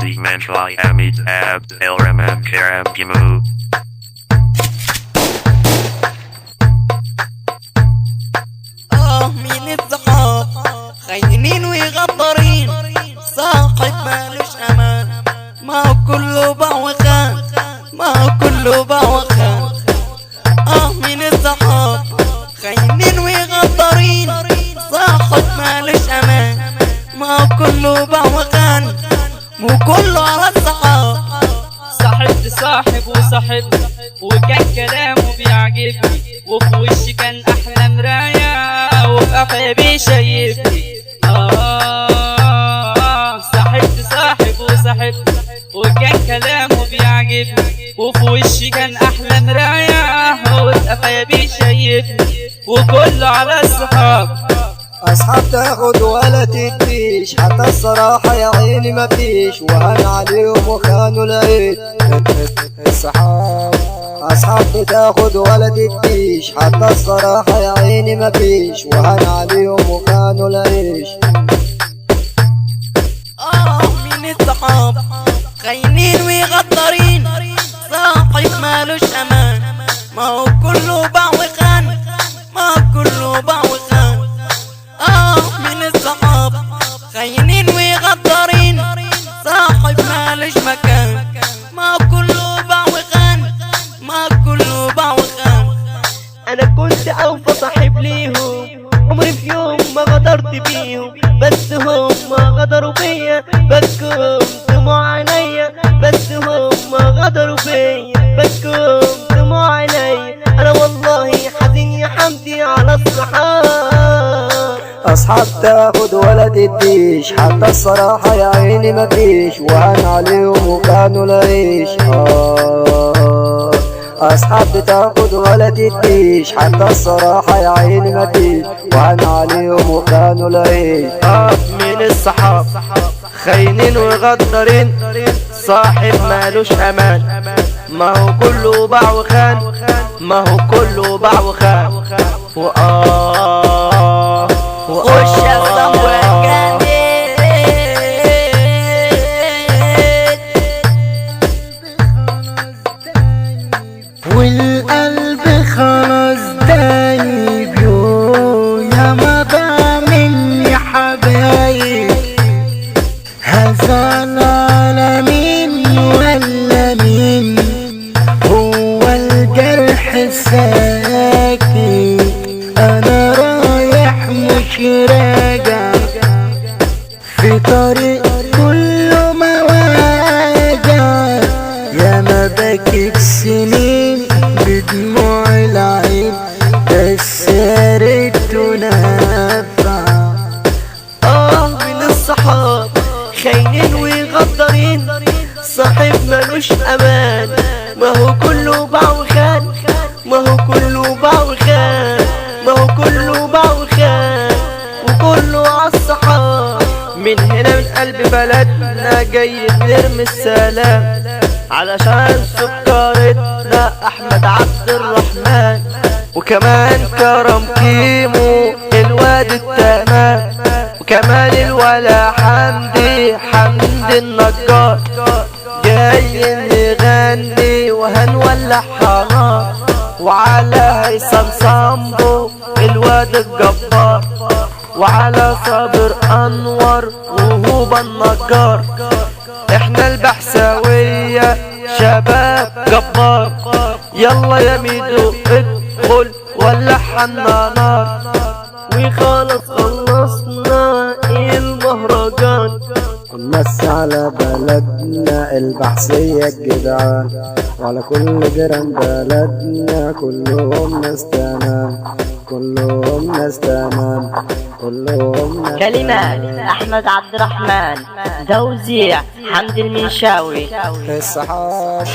Die Menschheit mit Abd el-Rahman Karam Gimu. مين الصحاب خاينين وغدارين، صاحب مالوش امان، ما هو كله بعوخان، ما هو كله بعوخان. مين الصحاب خاينين وغدارين، صاحب مالوش امان، ما هو كله بعوخان، مو كله على الصحاب. صاحبت صاحب وصاحبني وكان كلامه بيعجبني، وفي وشي كان احلى مراية وفي قفايا بيشيبني. صاحبت صاحب وصاحبني وكان كلامه بيعجبني، وفي وشي كان احلى مراية وفي قفايا بيشيبني، وكله على الصحاب. أصحاب تاخد ولا تديش، حتى الصراحة يا عيني مفيش، وهن عليهم وخانوا العيد. الصحاب أصحاب بتاخد ولا تديش، حتى الصراحة يا عيني مفيش، وهن عليهم وخانوا العيش. مين الصحاب خاينين وغدارين، صاحب مالوش امان، ما هو كله بعوخان، ما هو كله بعوخان. من الصحاب خاينين وغدارين، صاحب مالوش مكان، ما كله بعوخان، ما كله بعوخان. انا كنت اوفى صاحب ليهم، عمري في يوم ما غدرت بيهم، بس هم غدروا بيا، بكم دموع عينيا، بس هم غدروا بيا، بكم دموع عينيا. انا والله حزين يا حمدي على الصحاب. أصحاب تاخد ولا تديش، حتى الصراحة يا عيني مفيش، وهن عليهم وكانوا العيش. أصحاب بتاخد ولا تديش، حتى الصراحة يا عيني مفيش، وهن عليهم وكانوا العيش. من الصحاب خاينين وغدارين، صاحب مالوش امان، ما هو كله بعوخان، ما هو كله بعوخان. خش يا صنبو يا جامد، والقلب خلاص دايب، يا ما بقى مني حبايب، هزعل على مين ولا مين، هو الجرح ساكت، انا رايح مش راجع، في طريق كله مواجع، يا ما بكيت سنين بدموع العين، بس يا ريته نافع. من الصحاب خاينين وغدارين، صاحب ملوش امان، ما هو كله بعوخان، ما هو كله بعوخان، ما هو كله بعوخان، وكله عالصحاب. من هنا من قلب بلدنا جاي نرمي السلام، علشان سكرتنا احمد عبد الرحمن، وكمان كرم كيمو الواد التمام، وكمان الولا حمدي النجار، جاي نغني وهنولع نار، وعلى هيثم صامبو الواد الجبار، وعلى صابر انور وهوبا النجار. احنا البحساوية شباب جبار، يلا يا ميدو ادخل ولعنا نار، وخلاص خلصنا المهرجان. نمسي على بلدنا البحثية الجدعان، وعلى كل جيران بلدنا كلهم ناس تمام، كلهم ناس تمام، كلهم ناس كلمات أحمد عبد الرحمن، توزيع حمد المنشاوي. الصحاب.